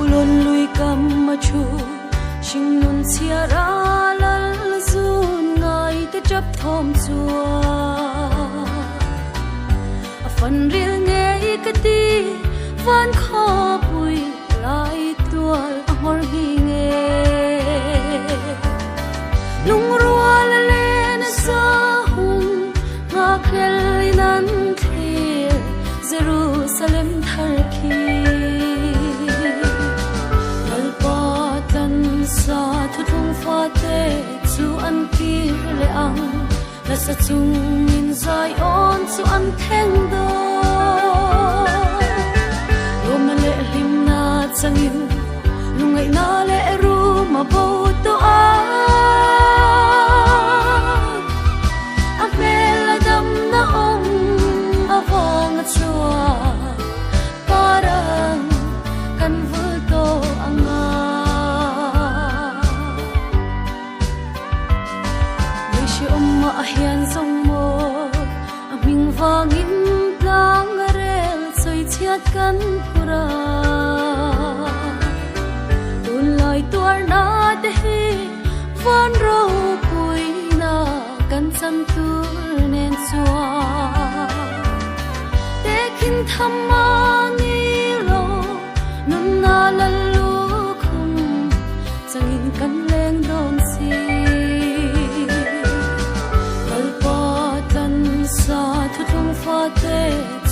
bulon lui kam ma chu sing nun chia ra lal zun ngai te chap thom chua a fan ril nge ka ti van kho pui lai tual a hor hi nge lung rua la le na sa hun nga khel nan thil Jerusalem thar khi sa thu thung pha te chu an ki le ang la sa chung in zai on chu an theng do lo ma le lim na changin lungai na le ru ma bo to a bela dam na ong a vong a chua parang kan vul to anga a hian song mo a ming wangin tlang rel choi chiat kan phura tun lai tuar na te hi von ro pui na kan cham tu nen chua te khin tham ma ni lo nun na la lu khum changin kan leng dom si sa thu thung pha te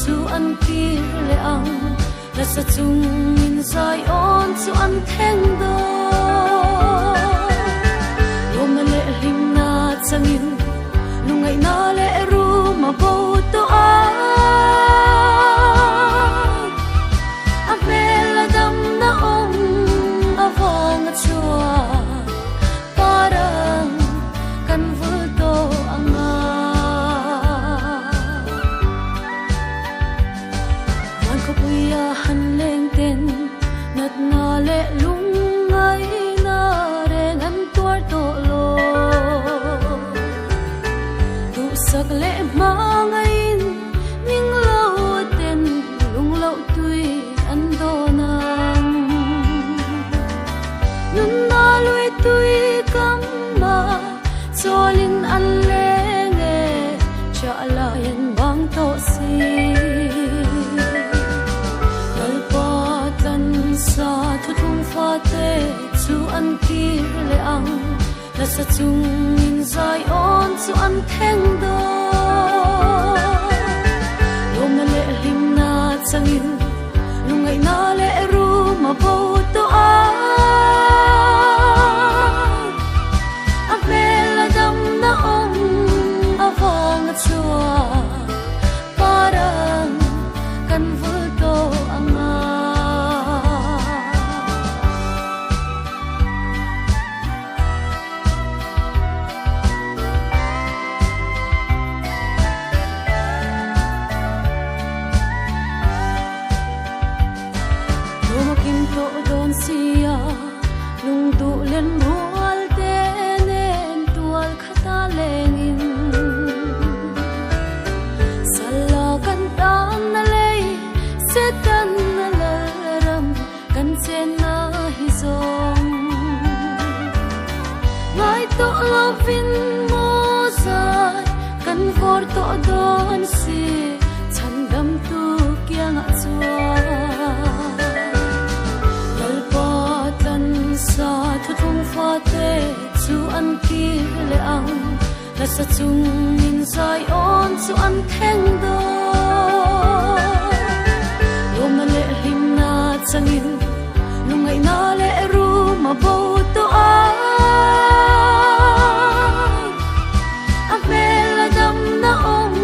chu an ki le ang la sa chung in zai on chu an theng do lo ma le lim na changin lungai na le ru ma bo to a bela dam na ong a vong a chua parang kan vul to anga han leng ten nat na le lung ngai na reng an tuar to lo tu sak le ma ngai ning lo ten lung lo tui an do nang nun na lui tui kam ma cholin an leng e cha la yan bang to si sa thu thung pha te chu an ki le ang la sa chung in zai on chu an theng do lo ma le lim na changin lungai na le ru ma bo to a bela dam na ong a vong a chua parang kan vul to anga don sia lung tu len mual te nen tual khata lengin sala kan tan na lei setan na laram kan chen na hi zong ngai to lovin mo sai kan vor to don si chandam tu kyang a chua sa thu thung pha te chu an ki le ang la sa chung in zai on chu an theng do lo ma le lim na changin lungai na le ru ma bo to a bela dam na ong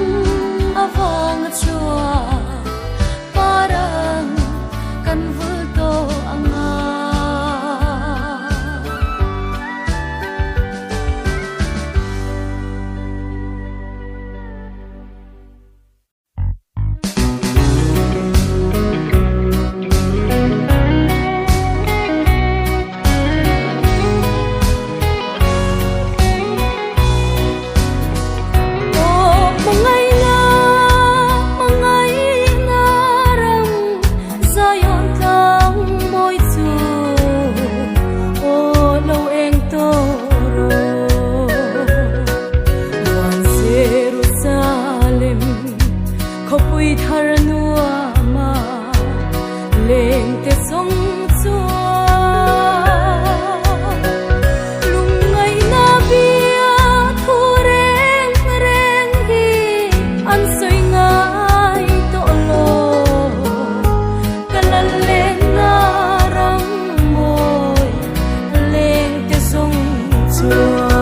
a vong a chua parang kan vul to anga lên te sông chúa lung ngày na bia thu reng reng hi an soi ngai to lo kalan lên na rang môi lên te sông chúa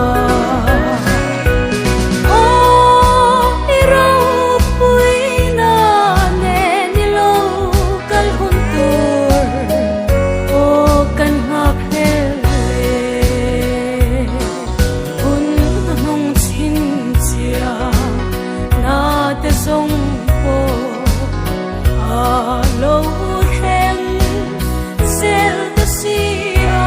sông po a lâu hen sel ta sia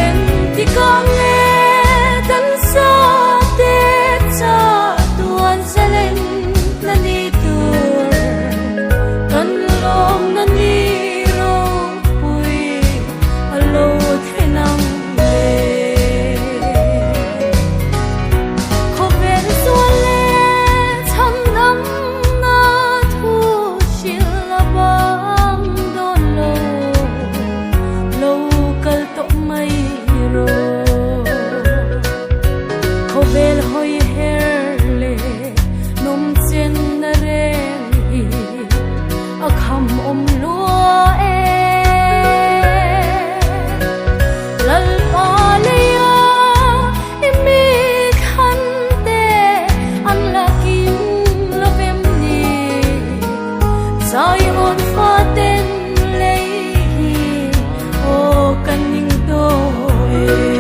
em ti con nghe tan sa te cha tuan salen na ni tur tan long na ni ro pui a lâu the nam bel hoi her le nom chen na reng hi a kham om lua e lal pa le ya mi khan te an la kim lo vem ni sai on fa ten le hi o kan ning do e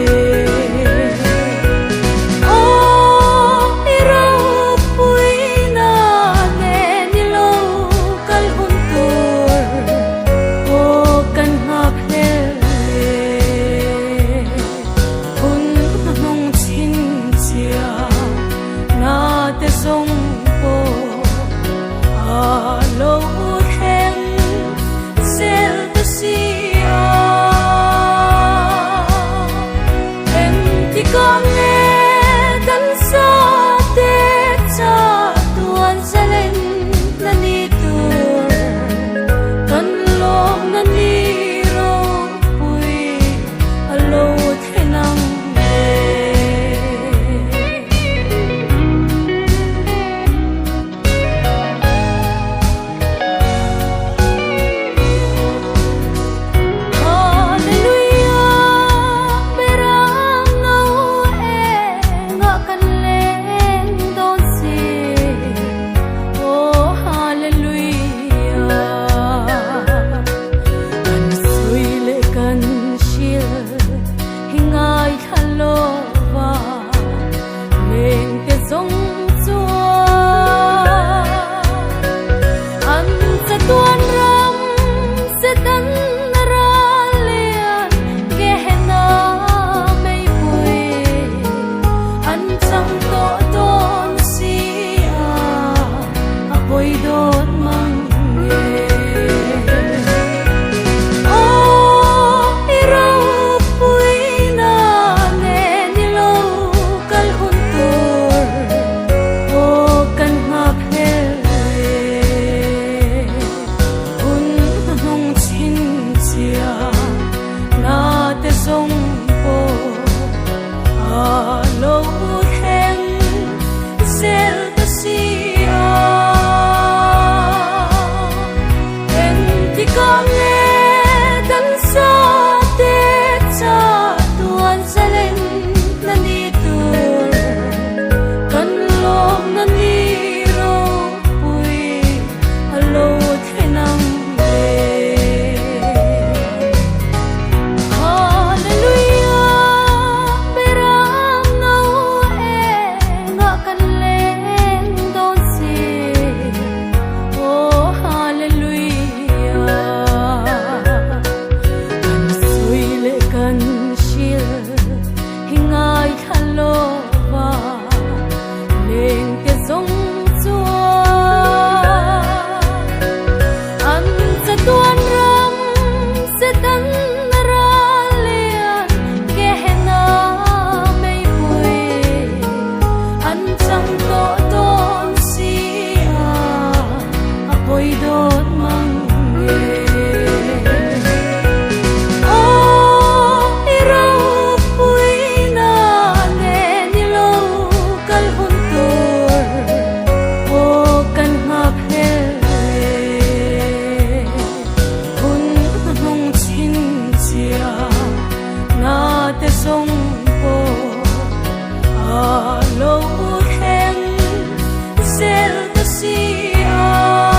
sông po a lâu hen sel ta sia em ti con nghe tan sa te cha tuan salen na ni tur kan long na ni ro pui a lâu the nam sông chúa an sẽ tuan ram sẽ tan ra liền nghe na mây bụi an chẳng to ton sia a bôi đốt mang nghe in oi dot mang sông po a lo hen sel ta si a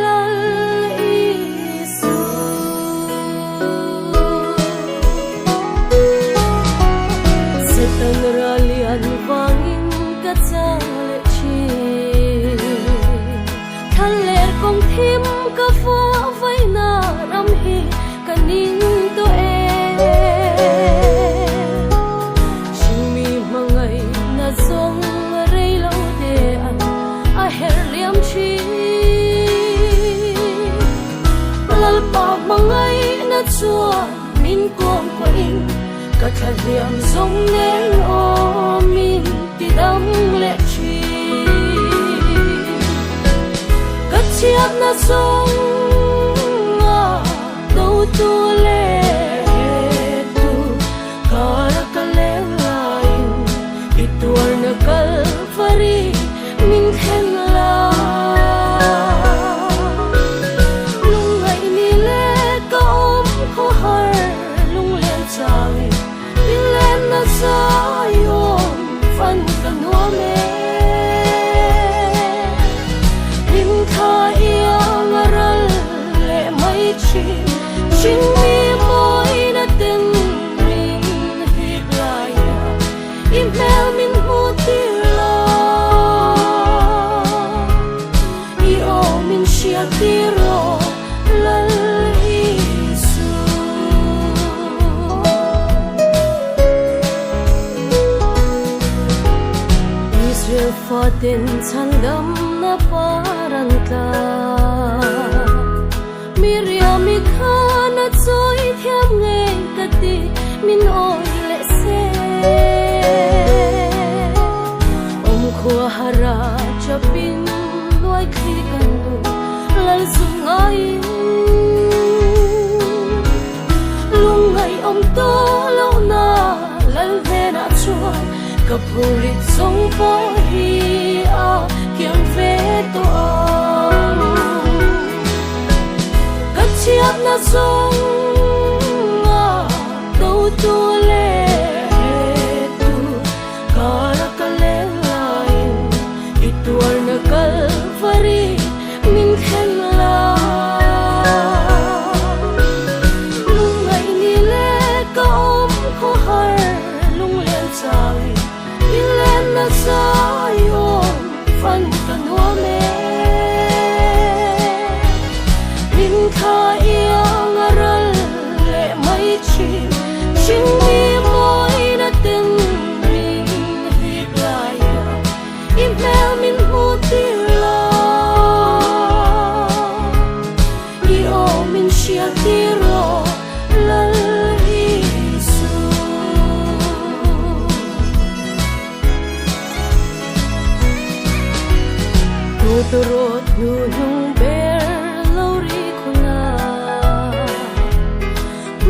lal isu setan ralian wangin kachale chi thaler kong thim ka fo vai na ram hi kaning to e shimi mangai na zong rei lo de an a her liam chi lal pa mangai na chua min kom ko in ka thaliam zong nen o min ti dam le chi ka chiat na zong a do tu le tu kara ka le lai itur na kal fari min khen la lung ai ni le ka om ko har lung len chang tin len na sa yom fan ka no me lim kha yang ral le mai chi shin mi moi na ten ring hi lai im mel min hu ti la i o min shia ti ro lal isu Israel fatin chandam na paranta Miriam ikhana choi thiam nge kati min oi le se om khua hara chapin loi khi kan du lal sungai lungai om to lo na lal ve na chuan kapurit song po hi a kiam ve to chiat na song a do tu le tu kara ka le lai itur na kal fari min khen la lung ai ni le ka om ko har lung len chang in len na sa yom fan ka no me lim kha yang ral le mai chi shin mi moi na ten ring hi lai im mel min hu ti la i o min shia ti ro lal isu tu tu ro tu nung ber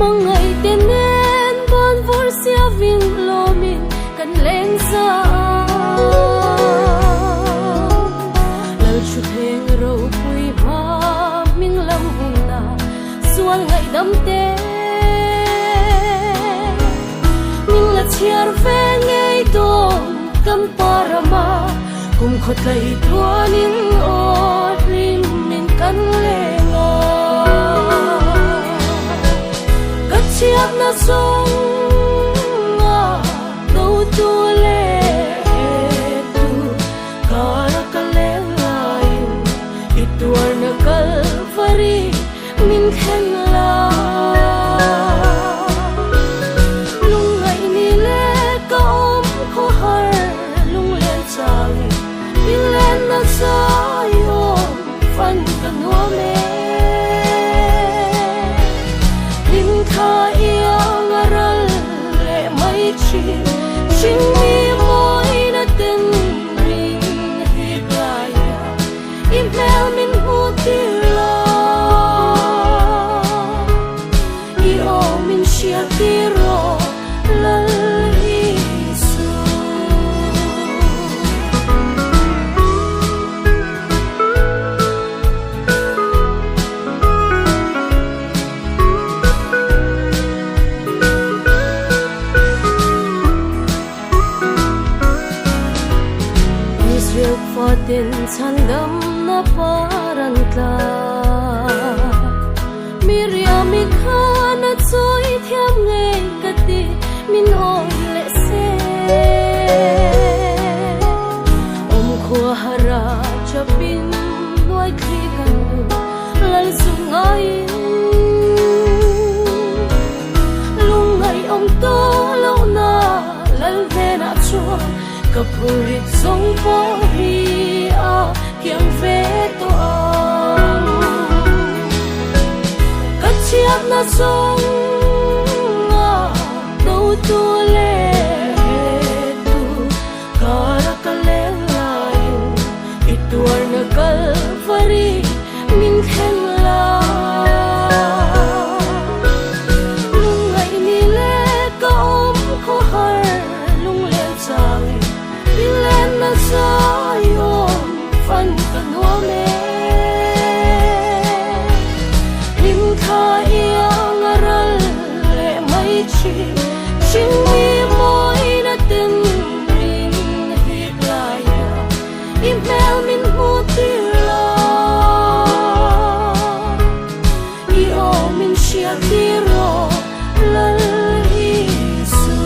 mangai tenen bon vor sia vin lomin kan leng sa lal chu theng ro pui ma min lam hung na sual ngai dam te min la chiar ve ngei ton kam parama kum khotai tuanin o rim min kan lenga chiat na song a do tu le tu kara ka le lai itur na kal fari min khen la lung ai ni le ka om ko har lung len chang in len na sa yom fan ka no me lim kha yang paranta Miriam mi khana choi thiam nge kati min oi le se khua hara chapin noi khi kan lal sungai lung ngai om to lo na lal ve na chuan kapurit song po hi a kiang ve to ang kachiat na song a do tu le tu karakale tuar na kalvari min khen la lung ngai ni le ka om ko har lung le chang ni le na sa yom fan ka no me lim kha yang ral le mai chi chin mi moi na tin rin hi playa email min mutila I o min shia tiro lal isu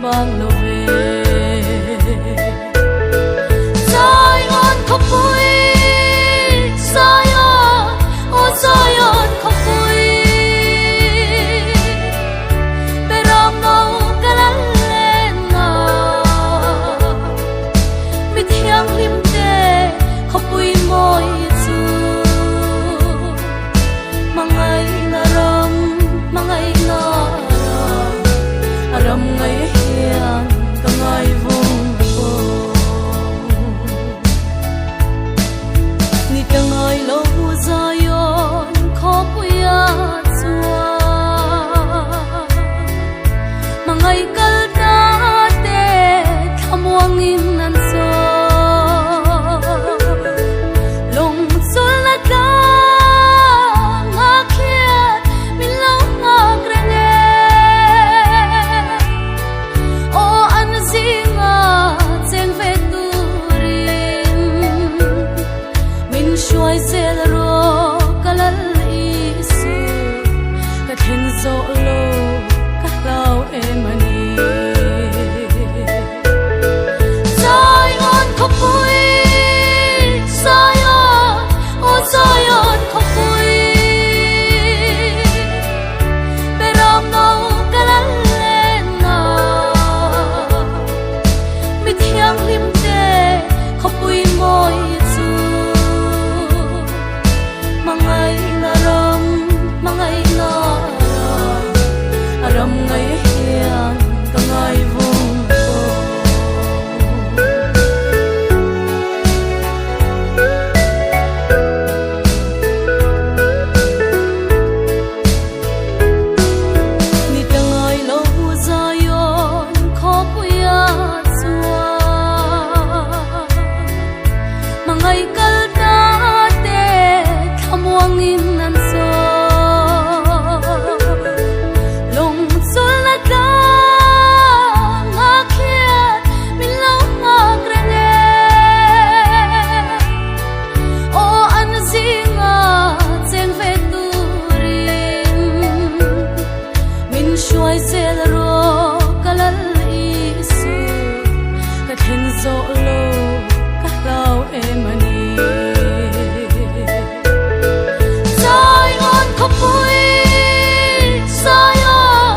bang lo ve Zion khopui Zion oh Zion khopui Beram nau kalan lena mithiang limte khopui moi chu mangai naram mangai na ram ngai hiang ka ngai vung po ni ka ngai lo Zion khopuya chua mangai kal ta te thamuang in nan so long sul na ta nga khiat min lo nga grene o an zinga cheng ve turin min shuai sel ro kalal isu ka then zo lo ka lau emani Zion khopui Zion oh Zion khopui Beram nau kalan lena mithiang limte khopui moi chu mangai naram mangai na ram ngai hiang ka ngai vung po ni ta ngai lo Zion khopuya chua mangai kal ta te thamuang in nan so long sul na ta nga khiat min lo nga grene o an zinga cheng ve turin min shuai sel ro kalal isu ka then zo lo ka lau emani Zion khopui Zion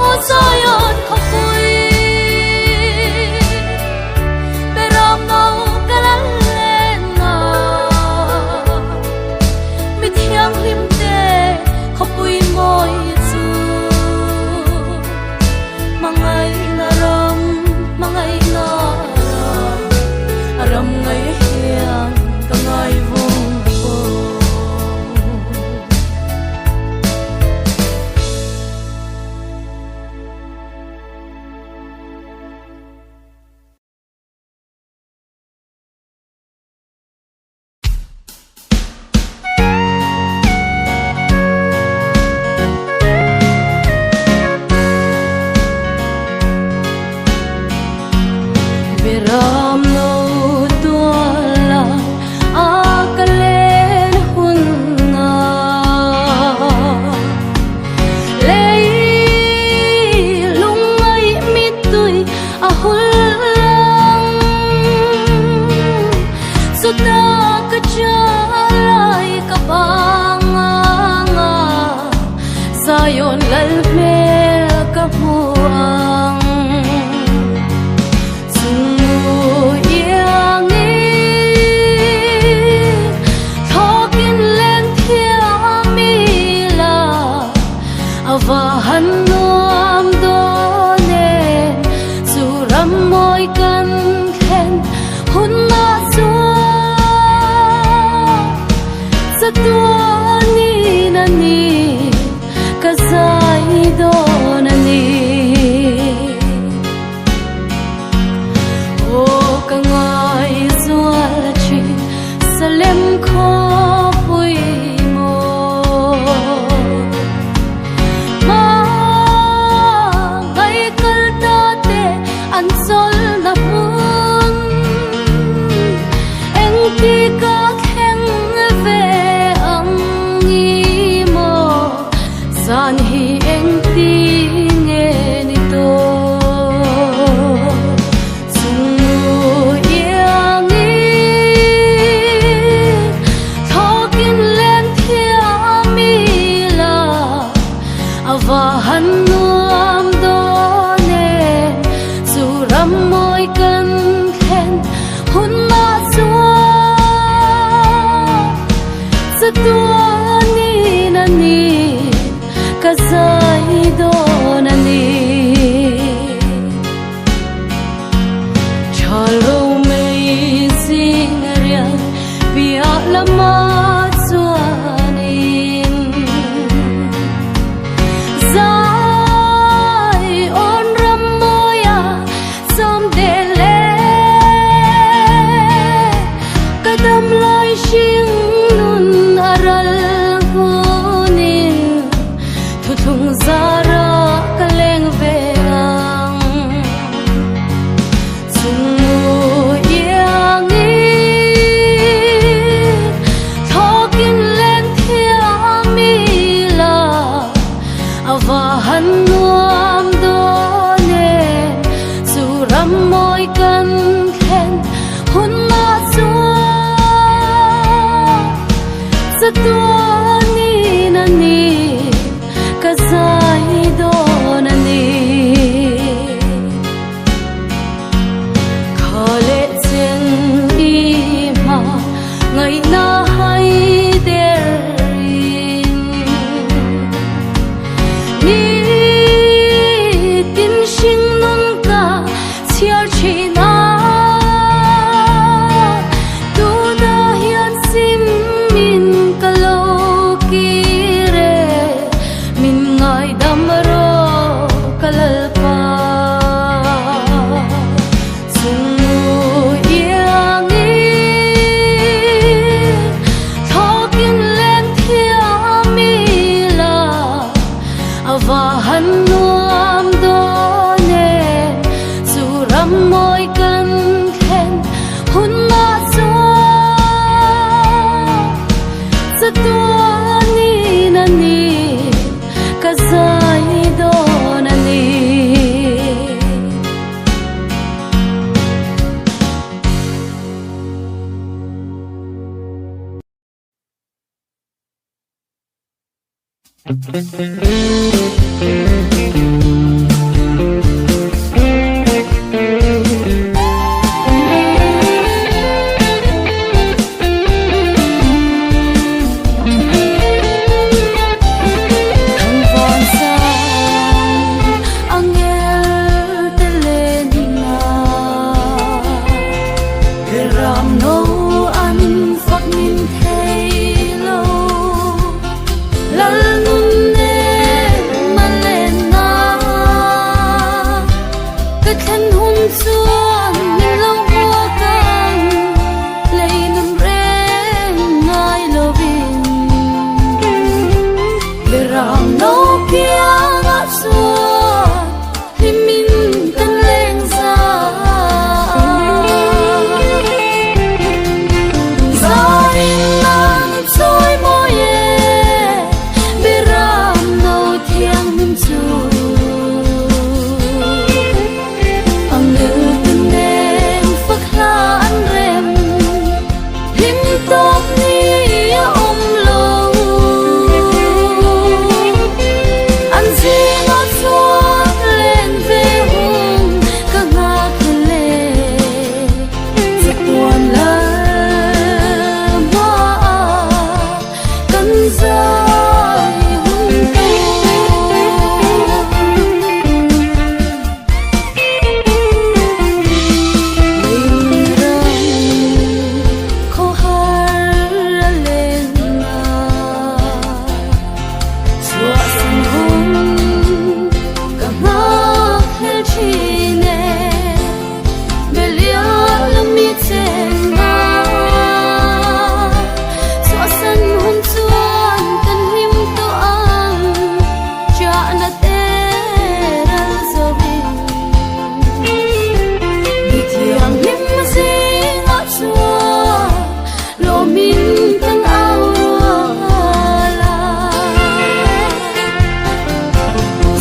oh Zion khopui Beram nau kalan lena mithiang limte khopui moi chu mangai naram mangai na ram ngai hiang ka ngai vung po Beram no tuala akalen hunna lei lungai mitui ahulang suta kacalai kabanganga Zion lalmel kapuang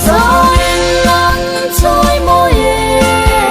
Gió em lắng trôi môi em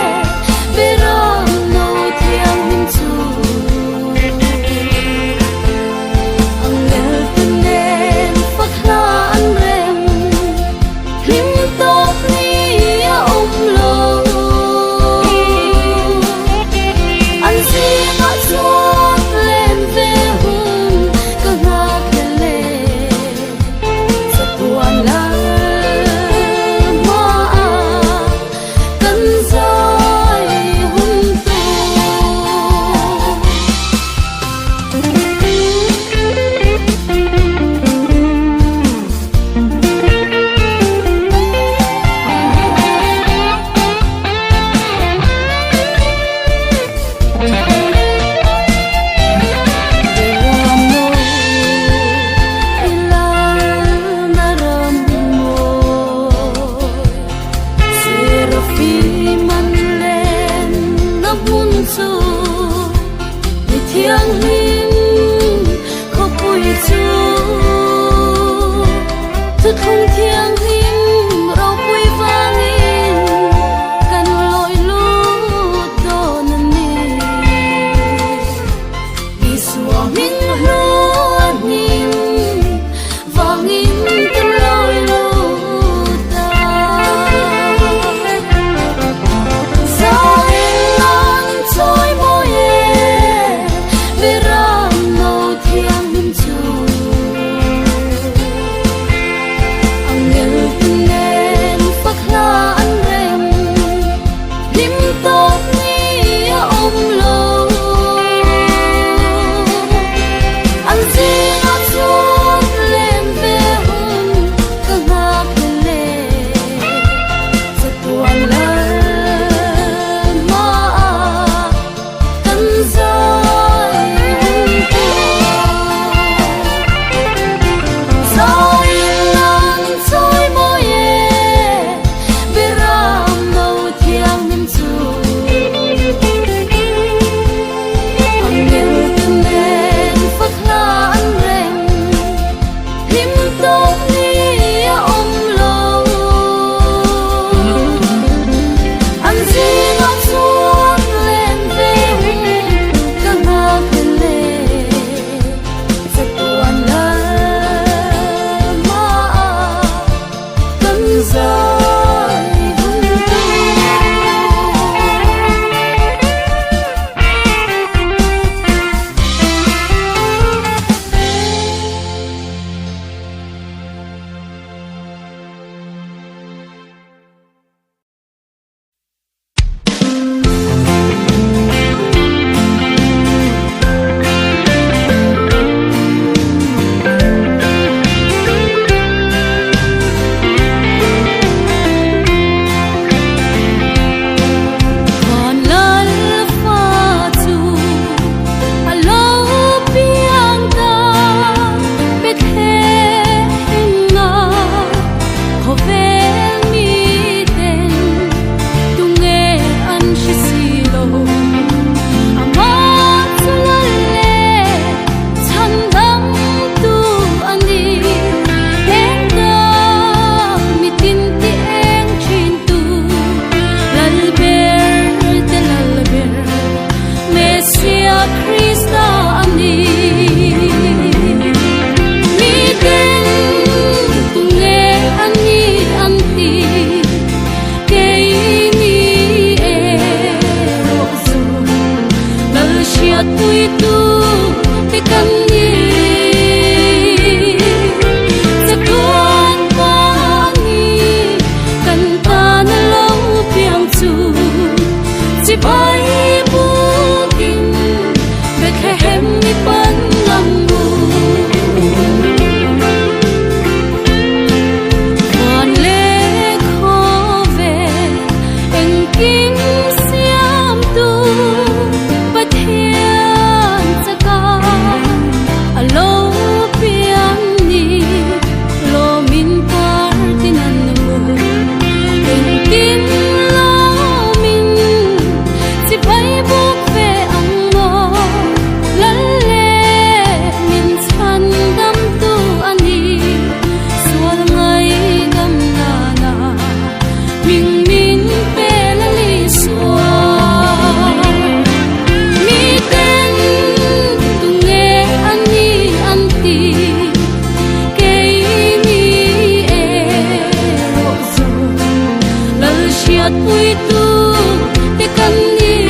กันนี้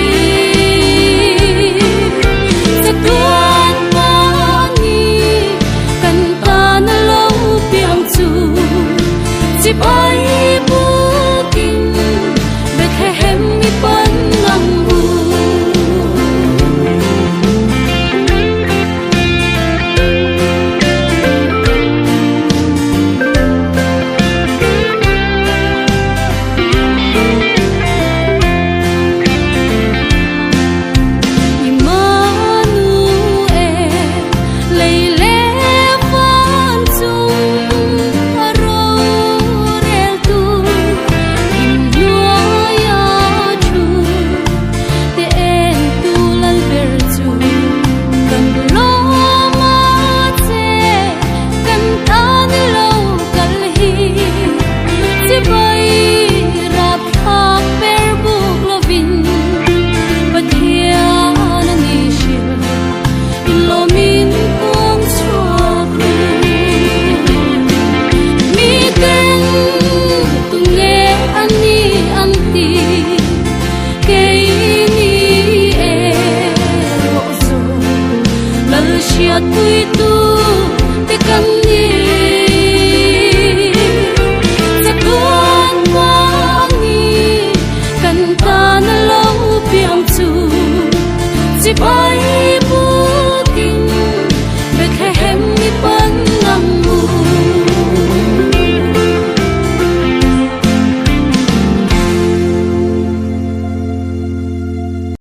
จะตัวนมานี้กันตาณเล่าเปียงจูจิบไอบูกินเบ็ดให้เห็มมีปันงังบู Tui tu te kan ni sa tuan ma ni kan ta na lo piang chu chi pai